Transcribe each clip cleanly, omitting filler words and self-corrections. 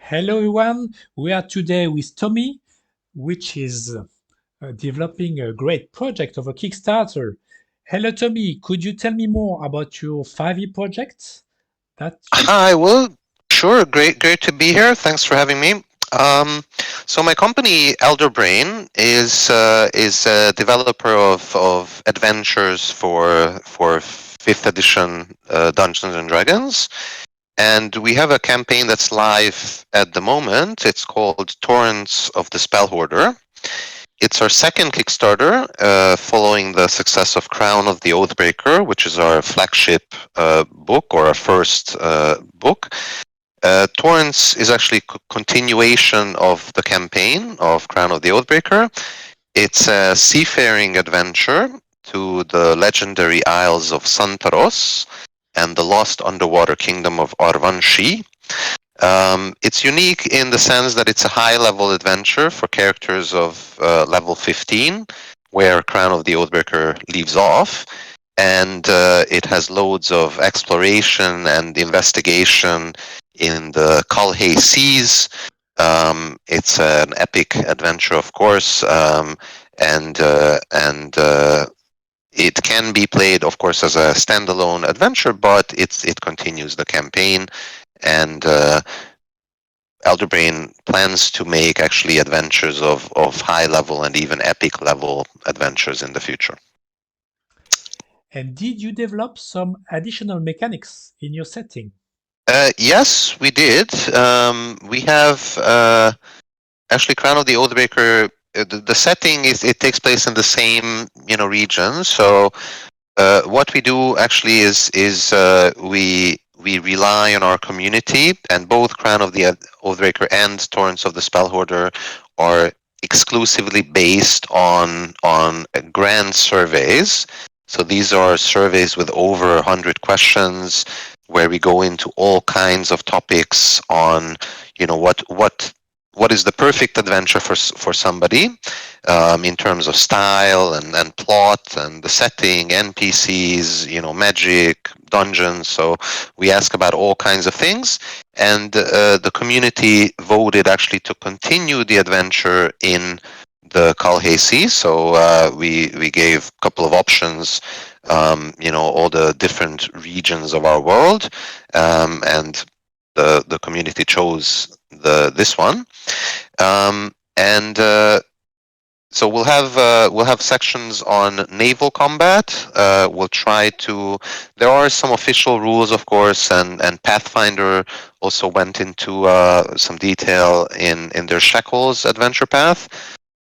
Hello everyone, we are today with Tomi, which is developing a great project of a Kickstarter. Hello Tomi, could you tell me more about your 5e project? That Hi, well, sure. Great to be here. Thanks for having me. Um, so my company Elderbrain is a developer of adventures for fifth edition Dungeons and Dragons, and we have a campaign that's live at the moment. It's called Torrents of the Spellhoarder. It's our second Kickstarter, following the success of Crown of the Oathbreaker, which is our flagship book or our first book. Torrents is actually a continuation of the campaign of Crown of the Oathbreaker. It's a seafaring adventure to the legendary Isles of Santaros and the lost underwater kingdom of Arvanshi. It's unique in the sense that it's a high-level adventure for characters of level 15, where Crown of the Oathbreaker leaves off, and it has loads of exploration and investigation in the Kalhei Seas. It's an epic adventure, of course, and it can be played, of course, as a standalone adventure, but it continues the campaign, and Elderbrain plans to make actually adventures of high level and even epic level adventures in the future. and did you develop some additional mechanics in your setting? Yes, we did. We have actually Crown of the Oathbreaker. The setting is it takes place in the same region. So what we do actually is we rely on our community, and both Crown of the Oathbreaker and Torrents of the Spellhoarder are exclusively based on grand surveys. So these are surveys with over 100 questions, where we go into all kinds of topics on, what is the perfect adventure for somebody, in terms of style and plot and the setting, NPCs, magic, dungeons. So we ask about all kinds of things, and the community voted actually to continue the adventure in the Kalhei Sea. So we gave a couple of options, all the different regions of our world, and the community chose this one, and so we'll have sections on naval combat. We'll try to. There are some official rules, of course, and Pathfinder also went into some detail in their Shekels adventure path.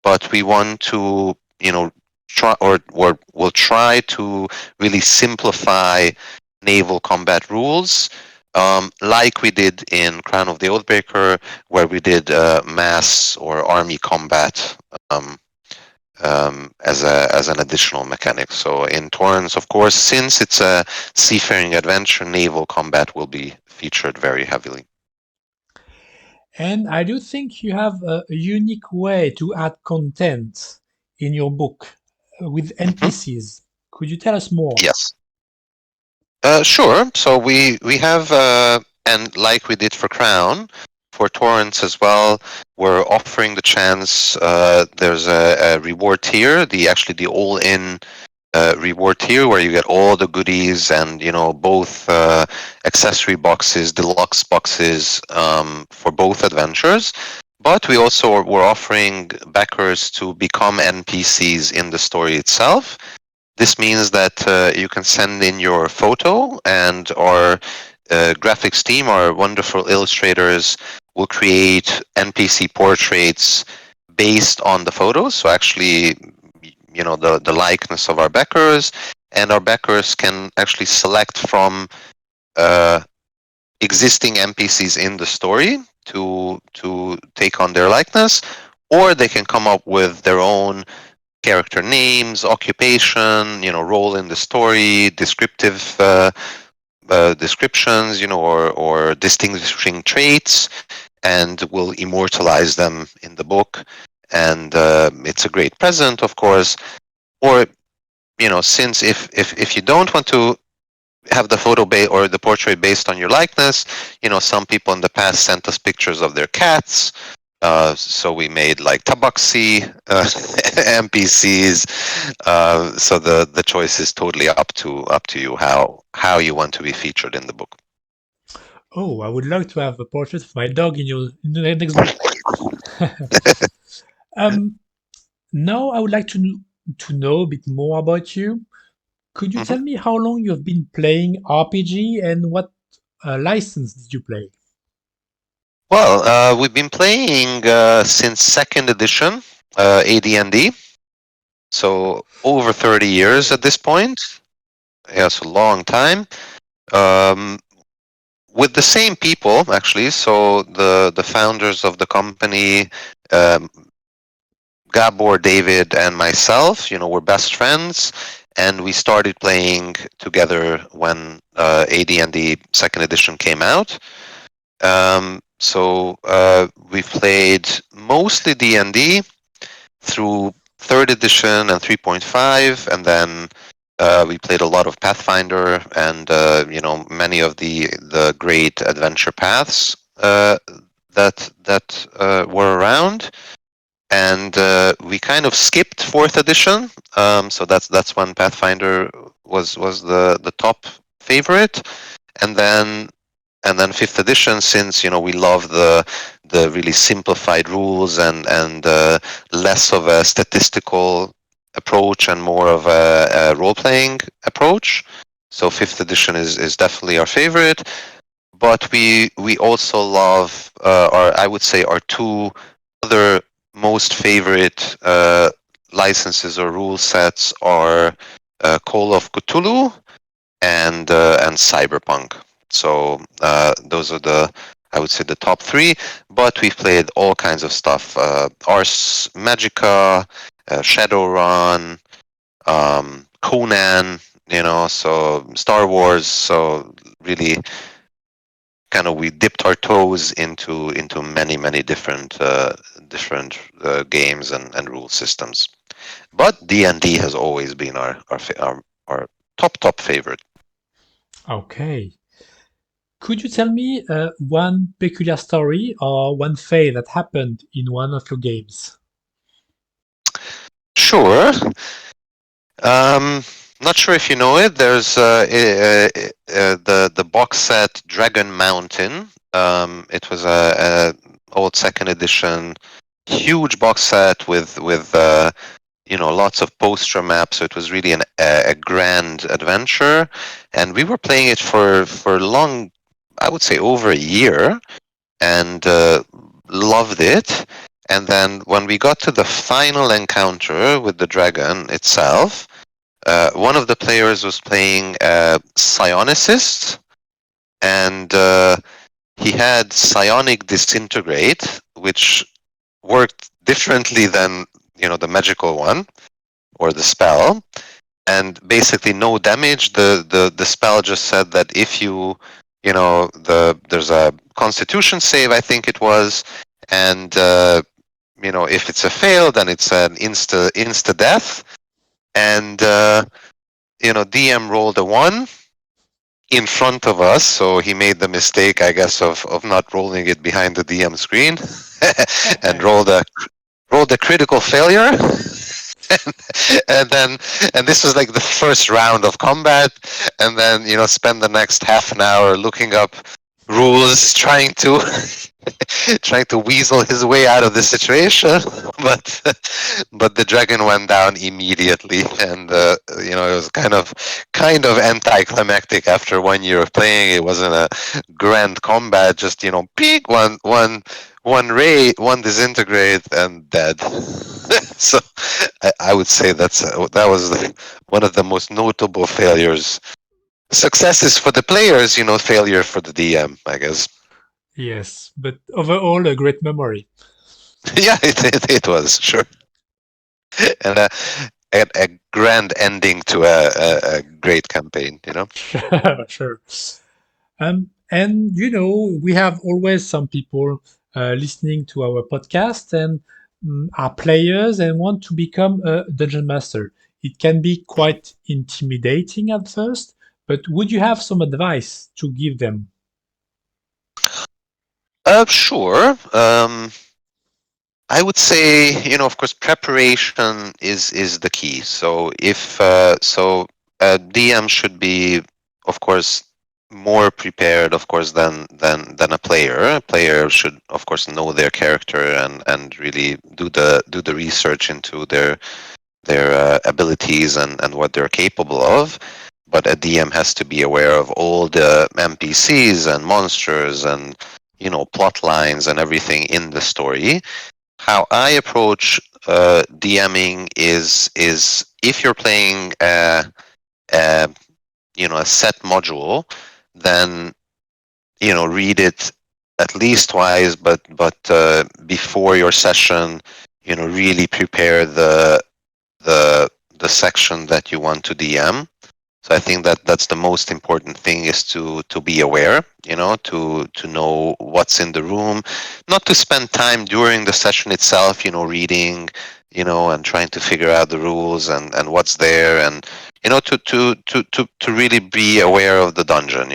But we want to, try or we'll try to really simplify naval combat rules, like we did in Crown of the Oathbreaker, where we did mass or army combat, as an additional mechanic. So in Torrents, of course, since it's a seafaring adventure, naval combat will be featured very heavily. And I do think you have a unique way to add content in your book with Mhm. NPCs. Could you tell us more? Yes. Sure. So we have, and like we did for Crown, for Torrents as well, we're offering the chance. There's a reward tier, the all-in reward tier, where you get all the goodies and both accessory boxes, deluxe boxes, for both adventures. But we're offering backers to become NPCs in the story itself. This means that you can send in your photo, and our graphics team, our wonderful illustrators, will create NPC portraits based on the photos. So actually, the likeness of our backers, and our backers can actually select from uh, existing NPCs in the story to take on their likeness, or they can come up with their own character names, occupation, role in the story, descriptive descriptions, or distinguishing traits, and we'll immortalize them in the book. And it's a great present, of course. Or since if you don't want to have the or the portrait based on your likeness. Some people in the past sent us pictures of their cats. So we made like tabaxi NPCs. So the choice is totally up to you how you want to be featured in the book. Oh, I would like to have a portrait of my dog in the next book. um, Now I would like to know a bit more about you. Could you Mhm. tell me how long you have been playing RPG and what license did you play? Well, we've been playing since second edition, AD&D, so over 30 years at this point. Yes, a long time. Um, with the same people, actually. So the founders of the company, um, Gabor, David, and myself, we're best friends, and we started playing together when AD&D second edition came out. So we've played mostly D&D through third edition and 3.5, and then we played a lot of Pathfinder and many of the great adventure paths that were around. And we kind of skipped fourth edition, so that's when Pathfinder was the top favorite, and then fifth edition, since we love the really simplified rules and less of a statistical approach and more of a role playing approach. So fifth edition is definitely our favorite. But we also love our I would say our two other most favorite licenses or rule sets are Call of Cthulhu and Cyberpunk. So those are I would say the top three. But we've played all kinds of stuff: Ars Magica, Shadowrun, Conan. So Star Wars. So really, kind of we dipped our toes into many different games and rule systems. But D&D has always been our top favorite. Okay. Could you tell me one peculiar story or one fate that happened in one of your games? Sure. Um, Not sure if you know it. There's the box set Dragon Mountain. It was a old second edition, huge box set with lots of poster maps. So it was really a grand adventure, and we were playing it for long. I would say over a year, and loved it. And then when we got to the final encounter with the dragon itself, one of the players was playing psionicist, and he had psionic disintegrate, which worked differently than the magical one or the spell, and basically no damage. The spell just said that if there's a Constitution save, I think it was, and if it's a fail, then it's an insta death, and DM rolled a 1 in front of us, so he made the mistake, I guess, of not rolling it behind the DM screen, and rolled a critical failure. and then and this was like the first round of combat, and then spend the next half an hour looking up rules, trying to weasel his way out of the situation. But the dragon went down immediately, and it was kind of anticlimactic. After 1 year of playing, it wasn't a grand combat, just peak one ray, one disintegrate, and dead. So I would say that was one of the most notable failures. Successes for the players, failure for the DM, I guess. Yes, but overall a great memory. Yeah, it was sure, and a grand ending to a great campaign. Sure, sure. And we have always some people listening to our podcast and are players and want to become a dungeon master. It can be Mhm. quite intimidating at first, but would you have some advice to give them? Sure. I would say, of course, preparation is the key. So if a DM should be, of course, more prepared, of course, than a player. A player should, of course, know their character and really do the research into their abilities and what they're capable of. But a DM has to be aware of all the NPCs and monsters and plot lines and everything in the story. How I approach DMing is if you're playing a a set module, then read it at least twice, but before your session, really prepare the the section that you want to DM. So I think that that's the most important thing, is to be aware, to know what's in the room, not to spend time during the session itself, reading, and trying to figure out the rules and what's there, and to really be aware of the dungeon,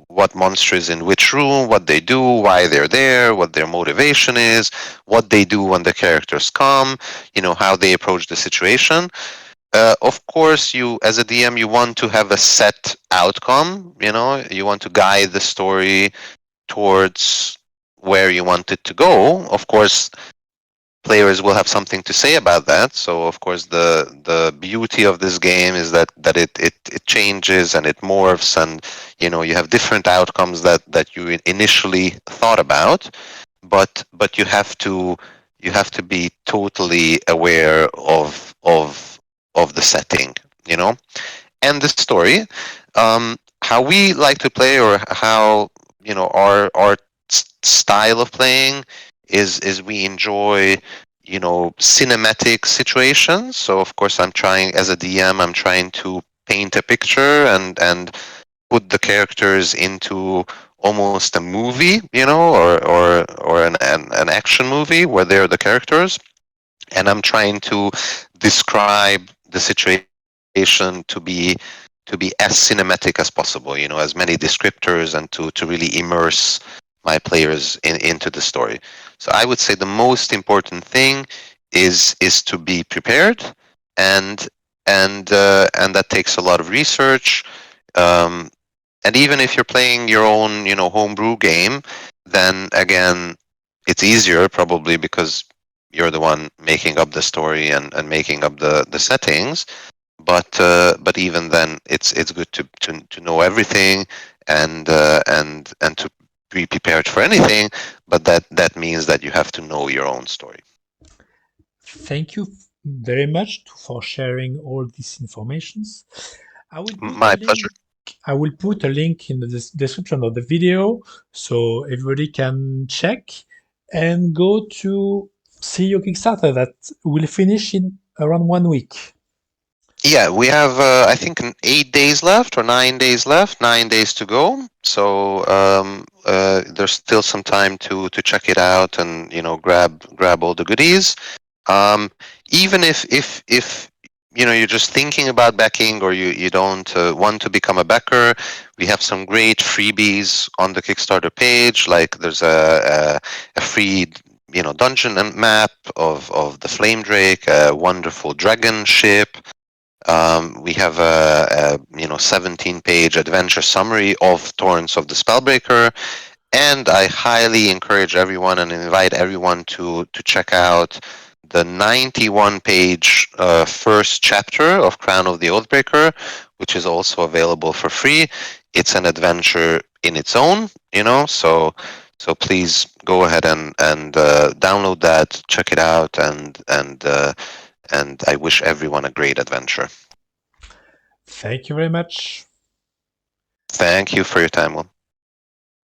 what monster is in which room, what they do, why they're there, what their motivation is, what they do when the characters come, how they approach the situation. Of course, you as a DM, you want to have a set outcome. You want to guide the story towards where you want it to go. Of course, players will have something to say about that. So, of course, the beauty of this game is that it changes and it morphs, and you have different outcomes that you initially thought about, but you have to be totally aware of the setting, and the story. How we like to play, or how our style of playing is we enjoy cinematic situations. So of course, I'm trying, as a DM, I'm trying to paint a picture and put the characters into almost a movie, or an action movie where they're the characters, and I'm trying to describe the situation to be as cinematic as possible, as many descriptors, and to really immerse my players into the story. So I would say the most important thing is to be prepared, and and that takes a lot of research. Um, and even if you're playing your own, homebrew game, then again, it's easier probably because you're the one making up the story and making up the settings. But even then, it's good to know everything, and to be prepared for anything. But that means that you have to know your own story. Thank you very much for sharing all these informations. I will put a My pleasure. link. I will put a link in the description of the video so everybody can check and go to see your Kickstarter that will finish in around 1 week. Yeah, we have I think 8 days left, or 9 days left, 9 days to go. So there's still some time to check it out and grab all the goodies. Um, Even if you're just thinking about backing, or you don't want to become a backer, we have some great freebies on the Kickstarter page. Like there's a free dungeon and map of the Flame Drake, a wonderful dragon ship. We have a 17-page adventure summary of Torrents of the Spellbreaker, and I highly encourage everyone and invite everyone to check out the 91-page first chapter of Crown of the Oathbreaker, which is also available for free. It's an adventure in its own, so please go ahead and download that, check it out, and I wish everyone a great adventure. Thank you very much. Thank you for your time, Will.